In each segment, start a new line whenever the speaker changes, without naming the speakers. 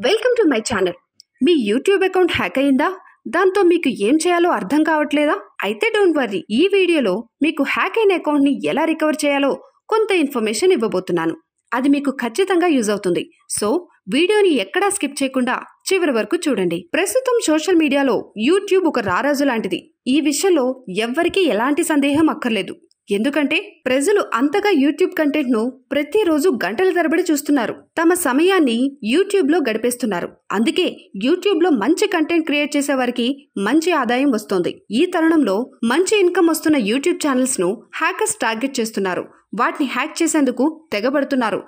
Welcome to my channel. Me YouTube account hack అయిందా? దాంతో మీకు ఏం చేయాలో అర్థం కావట్లేదా? అయితే డోంట్ వర్రీ, ఈ వీడియోలో మీకు హ్యాక్ అయిన అకౌంట్ని ఎలా రికవర్ చేయాలో కొంత ఇన్ఫర్మేషన్ ఇవ్వబోతున్నాను. అది మీకు ఖచ్చితంగా యూజ్ అవుతుంది. సో వీడియోని ఎక్కడా స్కిప్ చేయకుండా చివరి వరకు చూడండి. ప్రస్తుతం సోషల్ మీడియాలో యూట్యూబ్ ఒక రారాజు లాంటిది. ఈ విషయంలో ఎవ్వరికీ ఎలాంటి సందేహం అక్కర్లేదు. ఎందుకంటే ప్రజలు అంతగా యూట్యూబ్ కంటెంట్ ను ప్రతిరోజు గంటల తరబడి చూస్తున్నారు. తమ సమయాన్ని యూట్యూబ్ లో గడిపేస్తున్నారు. అందుకే యూట్యూబ్ లో మంచి కంటెంట్ క్రియేట్ చేసే వారికి మంచి ఆదాయం వస్తోంది. ఈ తరుణంలో మంచి ఇన్కమ్ వస్తున్న యూట్యూబ్ ఛానల్స్ ను హ్యాకర్స్ టార్గెట్ చేస్తున్నారు. వాటిని హ్యాక్ చేసేందుకు తెగబడుతున్నారు.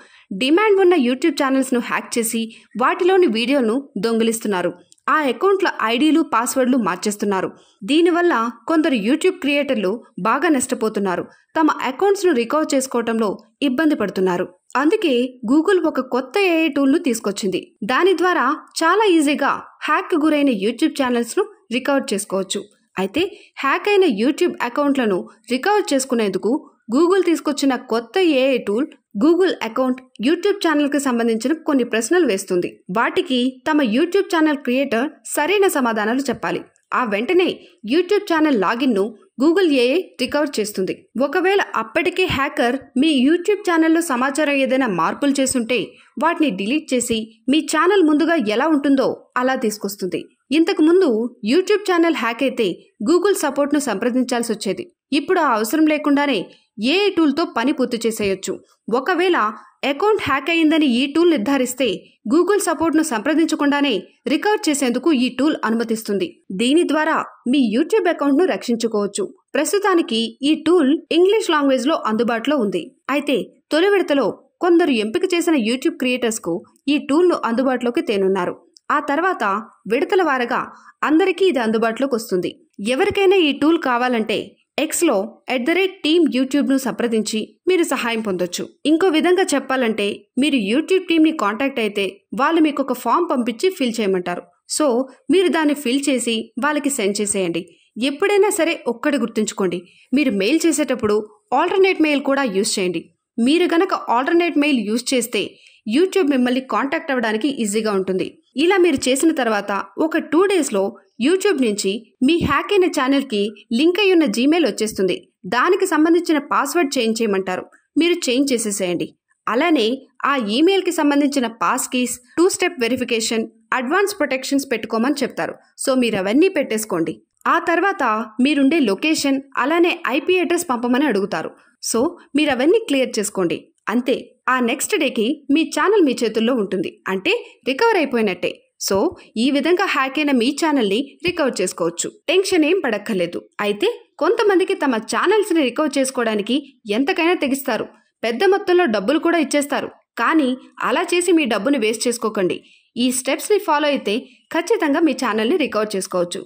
డిమాండ్ ఉన్న యూట్యూబ్ ఛానల్స్ ను హ్యాక్ చేసి వాటిలోని వీడియోలను దొంగిలిస్తున్నారు. ఆ అకౌంట్ల ఐడీలు, పాస్వర్డ్లు మార్చేస్తున్నారు. దీనివల్ల కొందరు యూట్యూబ్ క్రియేటర్లు బాగా నష్టపోతున్నారు. తమ అకౌంట్స్ ను రికవర్ చేసుకోవడంలో ఇబ్బంది పడుతున్నారు. అందుకే గూగుల్ ఒక కొత్త ఏఐ టూల్ ను తీసుకొచ్చింది. దాని ద్వారా చాలా ఈజీగా హ్యాక్ గురైన యూట్యూబ్ ఛానల్స్ ను రికవర్ చేసుకోవచ్చు. అయితే హ్యాక్ అయిన యూట్యూబ్ అకౌంట్లను రికవర్ చేసుకునేందుకు గూగుల్ తీసుకొచ్చిన కొత్త AI tool Google account YouTube channel కి సంబంధించిన కొన్ని ప్రశ్నలు వేస్తుంది. వాటికి తమ యూట్యూబ్ ఛానల్ క్రియేటర్ సరైన సమాధానాలు చెప్పాలి. ఆ వెంటనే యూట్యూబ్ ఛానల్ లాగిన్ ను గూగుల్ ఏఐ రికవర్ చేస్తుంది. ఒకవేళ అప్పటికే హ్యాకర్ మీ యూట్యూబ్ ఛానల్లో సమాచారం ఏదైనా మార్పులు చేసుంటే వాటిని డిలీట్ చేసి మీ ఛానల్ ముందుగా ఎలా ఉంటుందో అలా తీసుకొస్తుంది. ఇంతకు ముందు యూట్యూబ్ ఛానల్ హ్యాక్ అయితే గూగుల్ సపోర్ట్ ను సంప్రదించాల్సి వచ్చేది. ఇప్పుడు ఆ అవసరం లేకుండానే ఏఐ టూల్తో పని పూర్తి చేసేయొచ్చు. ఒకవేళ అకౌంట్ హ్యాక్ అయిందని ఈ టూల్ నిర్ధారిస్తే గూగుల్ సపోర్ట్ను సంప్రదించకుండానే రికవర్ చేసేందుకు ఈ టూల్ అనుమతిస్తుంది. దీని ద్వారా మీ యూట్యూబ్ అకౌంట్ను రక్షించుకోవచ్చు. ప్రస్తుతానికి ఈ టూల్ ఇంగ్లీష్ లాంగ్వేజ్ లో అందుబాటులో ఉంది. అయితే తొలి విడతలో కొందరు ఎంపిక చేసిన యూట్యూబ్ క్రియేటర్స్ కు ఈ టూల్ను అందుబాటులోకి తేనున్నారు. ఆ తర్వాత విడతల వారగా అందరికీ ఇది అందుబాటులోకి వస్తుంది. ఎవరికైనా ఈ టూల్ కావాలంటే ఎక్స్లో @team YouTube ను సంప్రదించి మీరు సహాయం పొందొచ్చు. ఇంకో విధంగా చెప్పాలంటే మీరు యూట్యూబ్ టీమ్ని కాంటాక్ట్ అయితే వాళ్ళు మీకు ఒక ఫామ్ పంపించి ఫిల్ చేయమంటారు. సో మీరు దాన్ని ఫిల్ చేసి వాళ్ళకి సెండ్ చేసేయండి. ఎప్పుడైనా సరే ఒక్కటి గుర్తుంచుకోండి, మీరు మెయిల్ చేసేటప్పుడు ఆల్టర్నేట్ మెయిల్ కూడా యూజ్ చేయండి. మీరు గనక ఆల్టర్నేట్ మెయిల్ యూజ్ చేస్తే యూట్యూబ్ మిమ్మల్ని కాంటాక్ట్ అవ్వడానికి ఈజీగా ఉంటుంది. ఇలా మీరు చేసిన తర్వాత ఒక 2 డేస్లో యూట్యూబ్ నుంచి మీ హ్యాక్ అయిన ఛానల్కి లింక్ అయి ఉన్న జీమెయిల్ వచ్చేస్తుంది. దానికి సంబంధించిన పాస్వర్డ్ చేంజ్ చేయమంటారు. మీరు చేంజ్ చేసేసేయండి. అలానే ఆ ఈమెయిల్కి సంబంధించిన pass keys, 2 step verification, advance protections పెట్టుకోమని చెప్తారు. సో మీరు అవన్నీ పెట్టేసుకోండి. ఆ తర్వాత మీరుండే లొకేషన్ అలానే ఐపీ అడ్రస్ పంపమని అడుగుతారు. సో మీరు అవన్నీ క్లియర్ చేసుకోండి. అంతే, ఆ నెక్స్ట్ డేకి మీ ఛానల్ మీ చేతుల్లో ఉంటుంది. అంటే రికవర్ అయిపోయినట్టే. సో ఈ విధంగా హ్యాక్ అయిన మీ ఛానల్ని రికవర్ చేసుకోవచ్చు. టెన్షన్ ఏం పడక్కర్లేదు. అయితే కొంతమందికి తమ ఛానల్స్ని రికవర్ చేసుకోవడానికి ఎంతకైనా తెగిస్తారు. పెద్ద మొత్తంలో డబ్బులు కూడా ఇచ్చేస్తారు. కానీ అలా చేసి మీ డబ్బుని వేస్ట్ చేసుకోకండి. ఈ స్టెప్స్ని ఫాలో అయితే ఖచ్చితంగా మీ ఛానల్ని రికవర్ చేసుకోవచ్చు.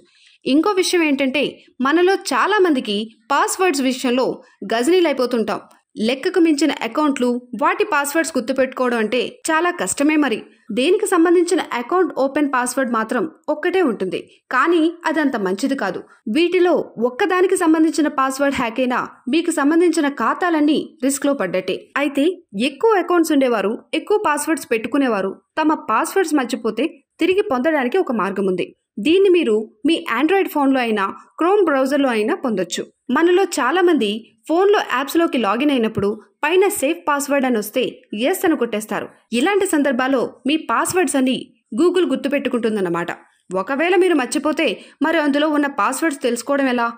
ఇంకో విషయం ఏంటంటే మనలో చాలా మందికి పాస్వర్డ్స్ విషయంలో గజనీలైపోతుంటాం. లెక్కకు మించిన అకౌంట్లు, వాటి పాస్వర్డ్స్ గుర్తుపెట్టుకోవడం అంటే చాలా కష్టమే. మరి దేనికి సంబంధించిన అకౌంట్ ఓపెన్ పాస్వర్డ్ మాత్రం ఒక్కటే ఉంటుంది. కానీ అదంత మంచిది కాదు. వీటిలో ఒక్కదానికి సంబంధించిన పాస్వర్డ్ హ్యాక్ అయినా మీకు సంబంధించిన ఖాతాలన్నీ రిస్క్ లో పడ్డట్టే. అయితే ఎక్కువ అకౌంట్స్ ఉండేవారు, ఎక్కువ పాస్వర్డ్స్ పెట్టుకునేవారు తమ పాస్వర్డ్స్ మర్చిపోతే తిరిగి పొందడానికి ఒక మార్గం ఉంది. దీన్ని మీరు మీ ఆండ్రాయిడ్ ఫోన్లో అయినా క్రోమ్ బ్రౌజర్లో అయినా పొందొచ్చు. మనలో చాలా మంది ఫోన్లో యాప్స్లోకి లాగిన్ అయినప్పుడు పైన సేఫ్ పాస్వర్డ్ అని వస్తే ఎస్ అని కొట్టేస్తారు. ఇలాంటి సందర్భాల్లో మీ పాస్వర్డ్స్ అన్ని గూగుల్ గుర్తుపెట్టుకుంటుందన్నమాట. ఒకవేళ మీరు మర్చిపోతే మరి అందులో ఉన్న పాస్వర్డ్స్ తెలుసుకోవడం ఎలా?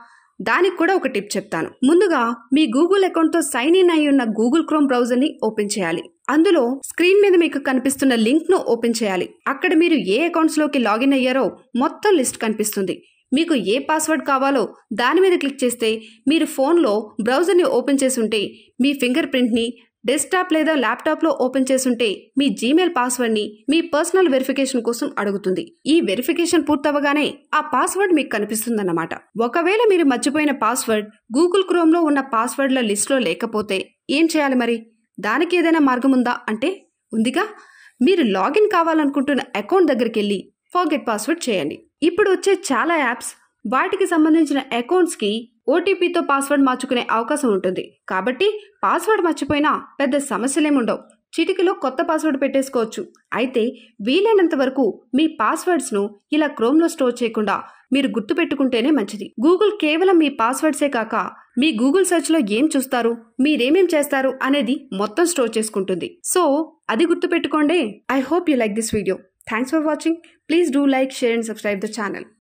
దానికి కూడా ఒక టిప్ చెప్తాను. ముందుగా మీ గూగుల్ అకౌంట్తో సైన్ ఇన్ అయి ఉన్న గూగుల్ క్రోమ్ బ్రౌజర్ని ఓపెన్ చేయాలి. అందులో స్క్రీన్ మీద మీకు కనిపిస్తున్న లింక్ ను ఓపెన్ చేయాలి. అక్కడ మీరు ఏ అకౌంట్స్లోకి లాగిన్ అయ్యారో మొత్తం లిస్ట్ కనిపిస్తుంది. మీకు ఏ పాస్వర్డ్ కావాలో దాని మీద క్లిక్ చేస్తే మీరు ఫోన్లో బ్రౌజర్ని ఓపెన్ చేసుంటే మీ ఫింగర్ ప్రింట్ని, డెస్క్టాప్ లేదా ల్యాప్టాప్లో ఓపెన్ చేసుంటే మీ జీమెయిల్ పాస్వర్డ్ని మీ పర్సనల్ వెరిఫికేషన్ కోసం అడుగుతుంది. ఈ వెరిఫికేషన్ పూర్తవగానే ఆ పాస్వర్డ్ మీకు కనిపిస్తుందన్నమాట. ఒకవేళ మీరు మర్చిపోయిన పాస్వర్డ్ గూగుల్ క్రోమ్లో ఉన్న పాస్వర్డ్ల లిస్ట్లో లేకపోతే ఏం చేయాలి మరి? దానికి ఏదైనా మార్గం ఉందా అంటే ఉందిగా. మీరు లాగిన్ కావాలనుకుంటున్న అకౌంట్ దగ్గరికి వెళ్ళి ఫర్గెట్ పాస్వర్డ్ చేయండి. ఇప్పుడు వచ్చే చాలా యాప్స్ వాటికి సంబంధించిన అకౌంట్స్కి ఓటీపీతో పాస్వర్డ్ మార్చుకునే అవకాశం ఉంటుంది. కాబట్టి పాస్వర్డ్ మర్చిపోయినా పెద్ద సమస్యలేముండవు. చిటికలో కొత్త పాస్వర్డ్ పెట్టేసుకోవచ్చు. అయితే వీలైనంత వరకు మీ పాస్వర్డ్స్ను ఇలా క్రోమ్లో స్టోర్ చేయకుండా మీరు గుర్తుపెట్టుకుంటేనే మంచిది. గూగుల్ కేవలం మీ పాస్వర్డ్సే కాక మీ గూగుల్ సెర్చ్లో ఏం చూస్తారు, మీరేమేం చేస్తారు అనేది మొత్తం స్టోర్ చేసుకుంటుంది. సో అది గుర్తుపెట్టుకోండి. I hope you like this video. Thanks for watching. Please do like, share and subscribe the channel.